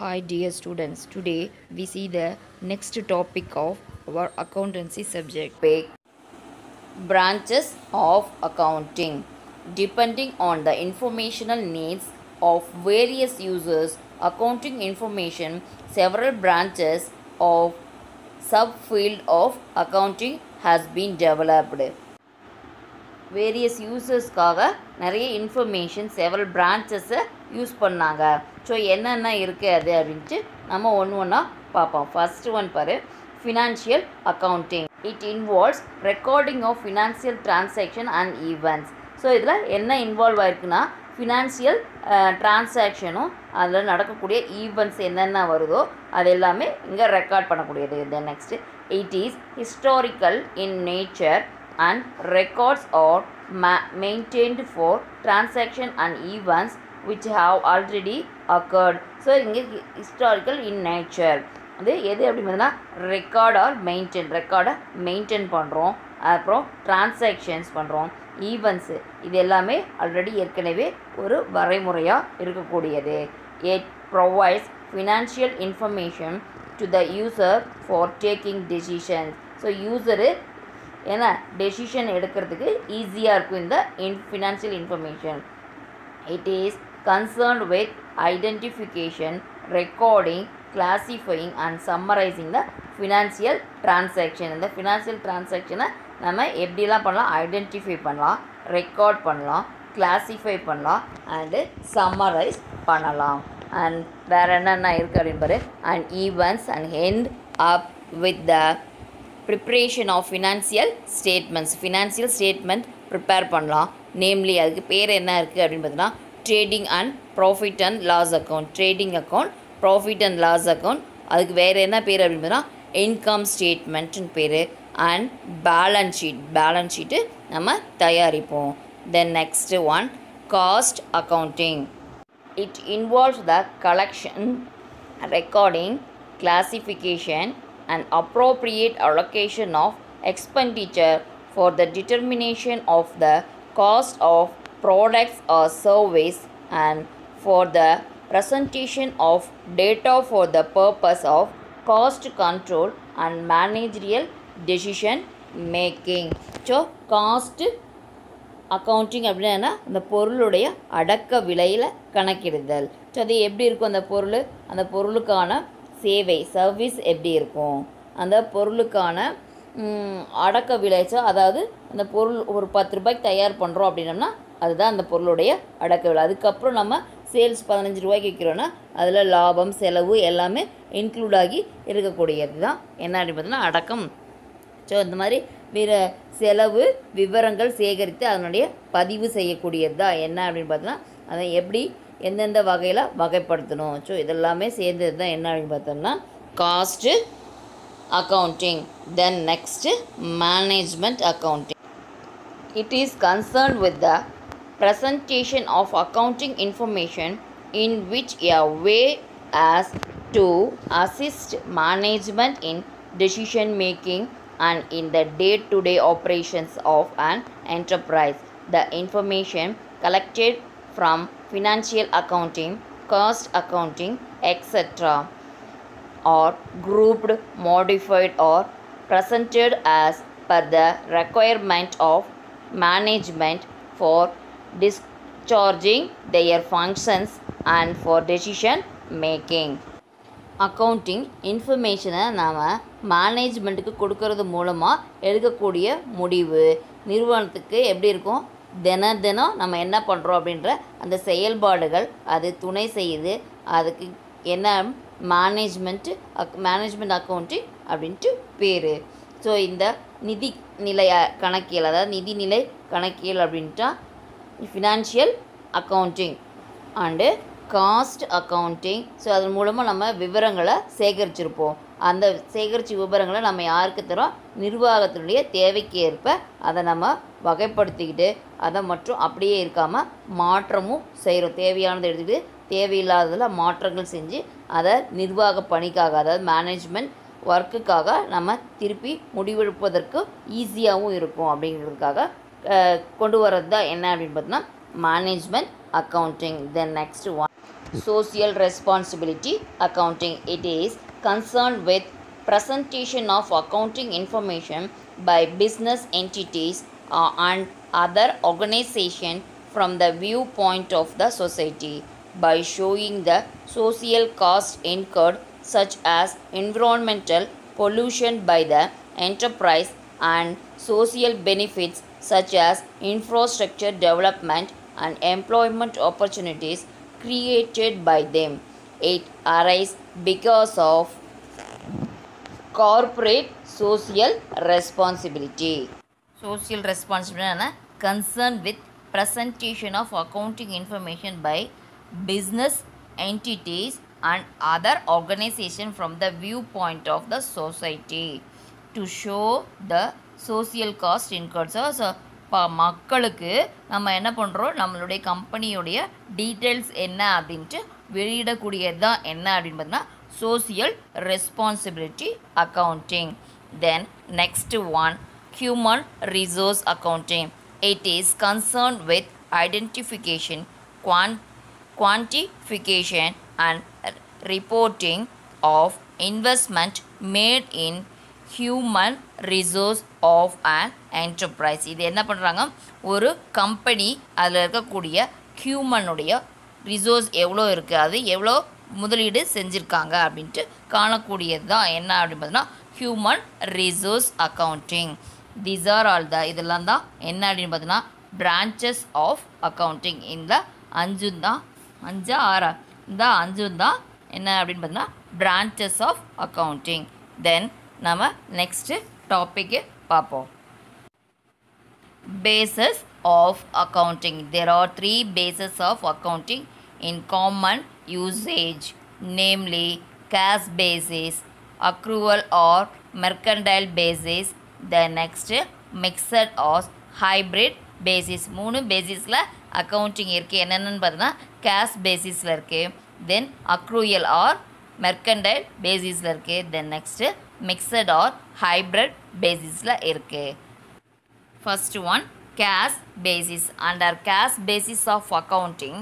Hi dear students, today we see the next topic of our accountancy subject. Branches of accounting. Depending on the informational needs of various users, accounting information, several branches of subfield of accounting has been developed. Various யூசர்ஸ்க்காக நிறைய information several பிரான்ச்சஸை use பண்ணாங்க. So என்னென்ன இருக்குது அது அப்படின்ட்டு நம்ம ஒன்று ஒன்றா பார்ப்போம். ஃபஸ்ட்டு ஒன் பாரு, financial accounting. It involves recording of financial transaction and events. So இதில் என்ன இன்வால்வ் ஆயிருக்குன்னா ஃபினான்ஷியல் டிரான்சாக்ஷனும் அதில் நடக்கக்கூடிய ஈவெண்ட்ஸ் என்னென்ன வருதோ அது எல்லாமே இங்கே ரெக்கார்ட் பண்ணக்கூடியது. Then next it is historical in nature and records are maintained for transaction and events which have already occurred. So இங்கே historical in nature அது எது அப்படி பார்த்தீங்கன்னா ரெக்கார்ட் ஆர் ரெக்கார்டை மெயின்டைன் பண்ணுறோம். அப்புறம் டிரான்சாக்ஷன்ஸ் பண்ணுறோம், ஈவெண்ட்ஸு இது எல்லாமே ஆல்ரெடி ஏற்கனவே ஒரு வரைமுறையாக இருக்கக்கூடியது. It provides financial information to the user for taking decisions. So user ஏன்னா டெசிஷன் எடுக்கிறதுக்கு ஈஸியாக இருக்கும் இந்த financial information. It is concerned with identification, recording, classifying and summarising the financial transaction. இந்த ஃபினான்ஷியல் டிரான்சாக்ஷனை நம்ம எப்படிலாம் பண்ணலாம், ஐடென்டிஃபை பண்ணலாம், ரெக்கார்ட் பண்ணலாம், கிளாசிஃபை பண்ணலாம் அண்டு சம்மரைஸ் பண்ணலாம். அண்ட் வேறு என்னென்ன இருக்குது அப்படின்னு பாரு. And events and end up with the preparation of financial statements. Financial statement prepare பண்ணலாம். நேம்லி அதுக்கு பேர் என்ன இருக்குது அப்படின்னு பார்த்தீங்கன்னா trading and profit and loss account. Trading account, profit and loss account. அதுக்கு வேறு என்ன பேர் அப்படின்னு பார்த்தீங்கன்னா இன்கம் ஸ்டேட்மெண்ட்னு பேர். அண்ட் பேலன்ஸ் ஷீட்டு நம்ம தயாரிப்போம். தென் next one, cost accounting. It involves the collection, recording, classification and appropriate allocation of expenditure for the determination of the cost of products or service and for the presentation of data for the purpose of cost control and managerial decision making. So cost accounting அப்படின்னா அந்த பொருளுடைய அடக்க விலையில் கணக்கிடுதல். So அது எப்படி இருக்கும், அந்த பொருளுக்கான சேவை சர்வீஸ் எப்படி இருக்கும், அந்த பொருளுக்கான அடக்க விளைச்சோ, அதாவது அந்த பொருள் ஒரு 10 ரூபாய்க்கு தயார் பண்ணுறோம் அப்படின்னம்னா அதுதான் அந்த பொருளுடைய அடக்க விலை. அதுக்கப்புறம் நம்ம சேல்ஸ் 15 ரூபாய்க்கு விற்கிறோன்னா அதில் லாபம் செலவு எல்லாமே இன்க்ளூட் ஆகி இருக்கக்கூடியது தான் என்ன அப்படின்னு பார்த்தீங்கன்னா அடக்கம். ஸோ இந்த மாதிரி செலவு விவரங்கள் சேகரித்து அதனுடைய பதிவு செய்யக்கூடியது தான் என்ன அப்படின்னு பார்த்தீங்கன்னா அதை எப்படி எந்தெந்த வகையில் வகைப்படுத்தணும். ஸோ இதெல்லாமே சேர்ந்தது தான் என்ன அப்படின்னு பார்த்தோம்னா cost accounting. Then next management accounting. It is concerned with the presentation of accounting information in which a way as to assist management in decision making and in the day-to-day operations of an enterprise. The information collected from financial accounting, cost accounting, etc. are grouped, modified or presented as per the requirement of management for discharging their functions and for decision making. Accounting இன்ஃபர்மேஷனை நாம் மேனேஜ்மெண்ட்டுக்கு கொடுக்கறது மூலமாக எடுக்கக்கூடிய முடிவு நிறுவனத்துக்கு எப்படி இருக்கும், தினம் நம்ம என்ன பண்ணுறோம் அப்படின்ற அந்த செயல்பாடுகள் அது துணை செய்யுது. அதுக்கு என்ன மேனேஜ்மெண்ட் அக்கௌண்டிங் அப்படின்ட்டு பேர். ஸோ இந்த நிதி நிலை கணக்கியல், அதாவது நிதிநிலை கணக்கியல் அப்படின்ட்டா financial accounting and cost accounting. So அதன் மூலமாக நம்ம விவரங்களை சேகரிச்சிருப்போம். அந்த சேகரித்த விவரங்களை நம்ம யாருக்கு தரோம், நிர்வாகத்தினுடைய தேவைக்கு ஏற்ப அதை நம்ம வகைப்படுத்திக்கிட்டு அதை மட்டும் அப்படியே இருக்காமல் மாற்றமும் செய்கிறோம். தேவையானதை எடுத்துக்கிட்டு தேவையில்லாததில் மாற்றங்கள் செஞ்சு அதை நிர்வாக பணிக்காக, அதாவது மேனேஜ்மெண்ட் ஒர்க்குக்காக நம்ம திருப்பி முடிவெடுப்பதற்கு ஈஸியாகவும் இருக்கும் அப்படிங்கிறதுக்காக கொண்டு வர்றது தான் என்ன அப்படின்னு பார்த்தோம்னா management accounting. Then next one, Social responsibility accounting. It is concerned with presentation of accounting information by business entities and other organizations from the viewpoint of the society by showing the social costs incurred such as environmental pollution by the enterprise and social benefits such as infrastructure development and employment opportunities created by them. It arises because of corporate social responsibility. Social responsibility concerned with presentation of accounting information by business entities and other organizations from the viewpoint of the society to show the social cost incurred. So மக்களுக்கு நம்ம என்ன பண்ணுறோம், நம்மளுடைய கம்பெனியுடைய details என்ன அப்படின்ட்டு வெளியிடக்கூடியது தான் என்ன அப்படின்னு பார்த்தீங்கன்னா social responsibility accounting. Then next one, human resource accounting. It is concerned with identification, quantification and reporting of investment made in human resource of an enterprise. இது என்ன பண்ணுறாங்க, ஒரு கம்பெனி அதில் இருக்கக்கூடிய ஹியூமனுடைய ரிசோர்ஸ் எவ்வளோ இருக்குது, அது எவ்வளோ முதலீடு செஞ்சுருக்காங்க அப்படின்ட்டு காணக்கூடியது தான் என்ன அப்படின்னு பார்த்தீங்கன்னா human resource accounting. These are all the இதெல்லாம் தான் என்ன அப்படின்னு பார்த்தீங்கன்னா பிரான்ச்சஸ் ஆஃப் அக்கௌண்டிங். இந்த அஞ்சு தான் இந்த அஞ்சு தான் என்ன அப்படின்னு பார்த்தீங்கன்னா பிரான்ச்சஸ் ஆஃப் அக்கௌண்டிங். தென் நம்ம நெக்ஸ்ட்டு டாப்பிக்கு பார்ப்போம். Bases of accounting. There are three bases of accounting in common usage, namely cash basis, accrual or mercantile basis. The next mixed or hybrid basis. மூணு பேசிஸில் accounting இருக்குது. என்னென்னு பார்த்தீங்கன்னா cash பேசிஸில் இருக்குது, தென் அக்ரூயல் or mercantile பேசிஸில் இருக்குது, then next mixed or hybrid பேசிஸில் இருக்குது. First one, cash basis. Under cash basis of accounting,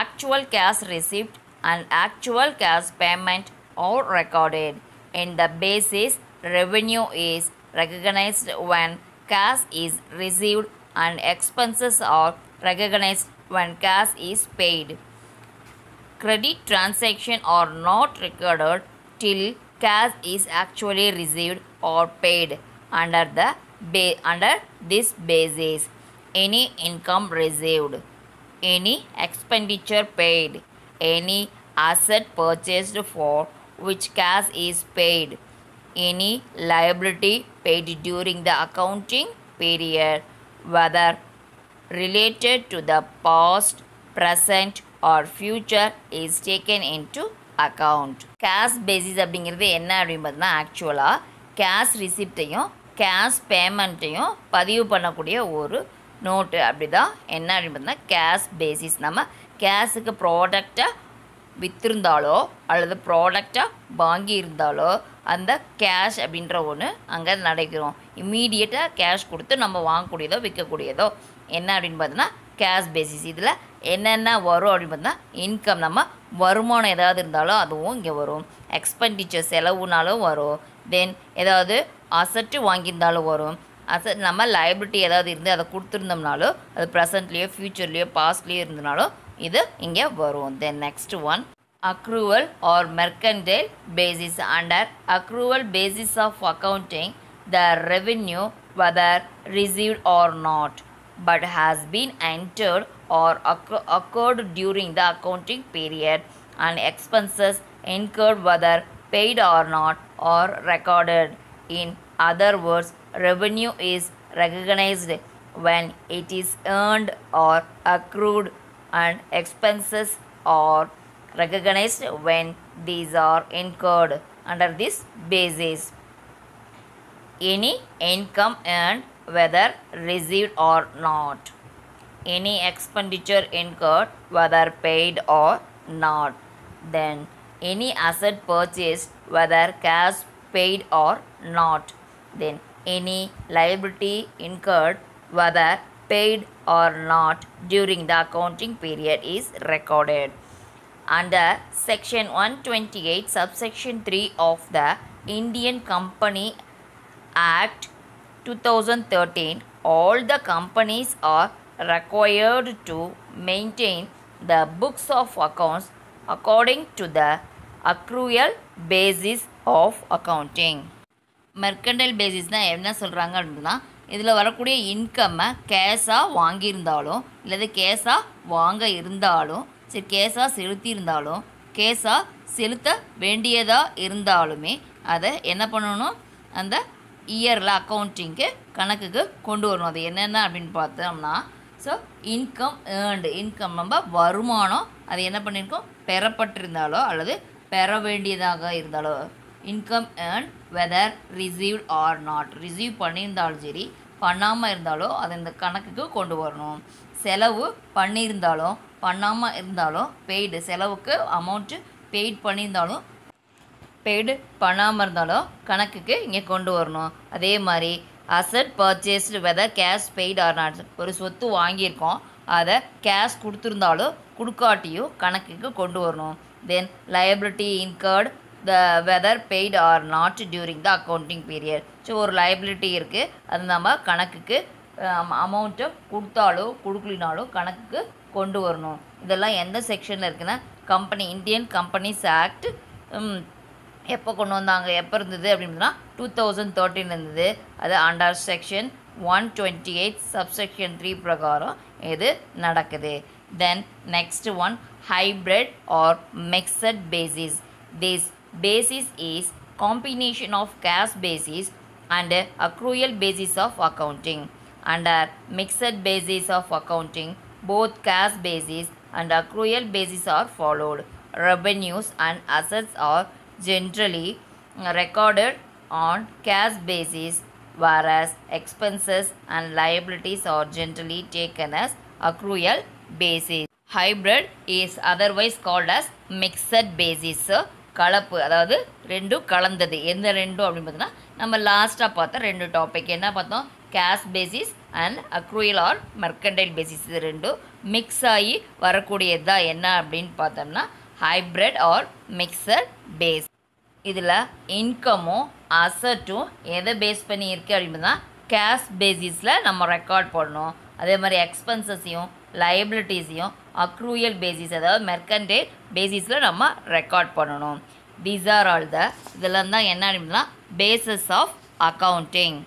actual cash received and actual cash payment are recorded. In the basis, revenue is recognized when cash is received and expenses are recognized when cash is paid. Credit transactions are not recorded till cash is actually received or paid. Under this basis, any income received, any expenditure paid, any asset purchased for which cash is paid, any liability paid during the accounting period, whether related to the past, present or future, is taken into account. Cash basis அப்படிங்கிறது என்ன அப்படின்னு பார்த்தீங்கன்னா ஆக்சுவலாக cash ரிசிப்டையும் cash பேமெண்ட்டையும் பதிவு பண்ணக்கூடிய ஒரு note. அப்படி தான் என்ன அப்படின்னு பார்த்தீங்கன்னா கேஷ் பேசிஸ். நம்ம கேஷுக்கு ப்ராடக்டாக விற்றுருந்தாலோ அல்லது ப்ராடக்டாக வாங்கியிருந்தாலோ அந்த கேஷ் அப்படின்ற ஒன்று அங்கே நடைக்கிறோம். இம்மீடியட்டாக கேஷ் கொடுத்து நம்ம வாங்கக்கூடியதோ விற்கக்கூடியதோ என்ன அப்படின்னு பார்த்தீங்கன்னா கேஷ் பேசிஸ். இதில் என்னென்ன வரும் அப்படின்னு பார்த்தீங்கன்னா இன்கம், நம்ம வருமானம் ஏதாவது இருந்தாலும் அதுவும் இங்கே வரும். எக்ஸ்பெண்டிச்சர் செலவுனாலும் வரும். தென் ஏதாவது அசட்டு வாங்கியிருந்தாலும் வரும். அசட் நம்ம லைபிலிட்டி ஏதாவது இருந்து அதை கொடுத்துருந்தோம்னாலும் அது ப்ரெசண்ட்லேயோ ஃப்யூச்சர்லேயோ பாஸ்ட்லேயோ இருந்தனாலும் இது இங்கே வரும். தென் next one, accrual or mercantile basis. Under accrual basis of accounting, the revenue, whether received or not, but has been entered or occurred during the accounting period, and expenses incurred, whether paid or not, are recorded. In other words, revenue is recognized when it is earned or accrued, and expenses are recognized when these are incurred. Under this basis, any income earned, whether received or not, any expenditure incurred, whether paid or not, then any asset purchased, whether cash paid or not, then any liability incurred, whether paid or not during the accounting period, is recorded. Under Section 128, Subsection 3 of the Indian Company Act 2013, all the companies are required to maintain the books of accounts according to the accrual basis of accounting. Mercantile பேசிஸ்னால் என்ன சொல்கிறாங்க அப்படின்னா, இதில் வரக்கூடிய இன்கம்மை கேஷாக வாங்கியிருந்தாலும் இல்லது கேஷாக வாங்க இருந்தாலும் சரி, கேஷாக செலுத்தியிருந்தாலும் கேஷாக செலுத்த வேண்டியதாக இருந்தாலுமே அதை என்ன பண்ணணும், அந்த இயரில் அக்கௌண்டிங்க்கு கணக்குக்கு கொண்டு வரணும். அது என்னென்ன அப்படின்னு பார்த்தோம்னா, ஸோ இன்கம் ஏர்ன்டு, இன்கம் நம்ம வருமானம் அது என்ன பண்ணியிருக்கோம், பெறப்பட்டிருந்தாலோ அல்லது பெற வேண்டியதாக இருந்தாலோ, income earn whether received or not, receive பண்ணியிருந்தாலும் சரி பண்ணாமல் இருந்தாலும் அதை இந்த கணக்குக்கு கொண்டு வரணும். செலவு பண்ணியிருந்தாலும் பண்ணாமல் இருந்தாலும் பெய்டு, செலவுக்கு அமௌண்ட்டு பெய்ட் பண்ணியிருந்தாலும் பெய்டு பண்ணாமல் இருந்தாலும் கணக்குக்கு இங்கே கொண்டு வரணும். அதே மாதிரி asset purchased whether cash paid or not, ஒரு சொத்து வாங்கியிருக்கோம் அதை கேஷ் கொடுத்துருந்தாலும் கொடுக்காட்டியும் கணக்குக்கு கொண்டு வரணும். Then liability incurred the whether paid or not during the accounting period. So ஒரு லைபிலிட்டி இருக்குது, அது நம்ம கணக்குக்கு அமௌண்ட்டை கொடுத்தாலோ கொடுக்கலினாலோ கணக்குக்கு கொண்டு வரணும். இதெல்லாம் எந்த செக்ஷனில் இருக்குன்னா, கம்பெனி இந்தியன் கம்பெனிஸ் ஆக்ட் எப்போ கொண்டு வந்தாங்க, எப்போ இருந்தது அப்படின்னா 2013 இருந்தது. அது அண்டர் செக்ஷன் 128 சப்செக்ஷன் 3 பிரகாரம் இது நடக்குது. Then next one, hybrid or mixed basis. This basis is combination of cash basis and accrual basis of accounting. Under mixed basis of accounting, both cash basis and accrual basis are followed. Revenues and assets are generally recorded on cash basis, whereas expenses and liabilities are generally taken as accrual basis. Hybrid is otherwise called as mixed basis. கலப்பு, அதாவது ரெண்டும் கலந்தது. எந்த ரெண்டும் அப்படின்னு பார்த்தோன்னா, நம்ம லாஸ்ட்டாக பார்த்தா ரெண்டு டாபிக் என்ன பார்த்தோம், cash basis and accrual or mercantile basis. இது ரெண்டும் மிக்ஸ் ஆகி வரக்கூடியது தான் என்ன அப்படின்னு பார்த்தோம்னா ஹைப்ரிட் ஆர் மிக்சட் பேஸ். இதில் இன்கமும் அசட்டும் எதை பேஸ் பண்ணி இருக்குது அப்படின்னா கேஷ் பேசிஸில் நம்ம ரெக்கார்ட் பண்ணணும். அதே மாதிரி எக்ஸ்பென்சஸையும் லைபிலிட்டிஸையும் அக்ரூயல் பேசிஸ், அதாவது மெர்கண்டைல் பேசிஸில் நம்ம ரெக்கார்ட் பண்ணணும். தீஸ் ஆர் ஆல் த, இதெல்லாம் தான் என்ன அப்படின்னா basis of accounting.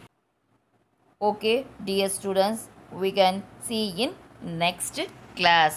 Okay dear students, we can see in next class.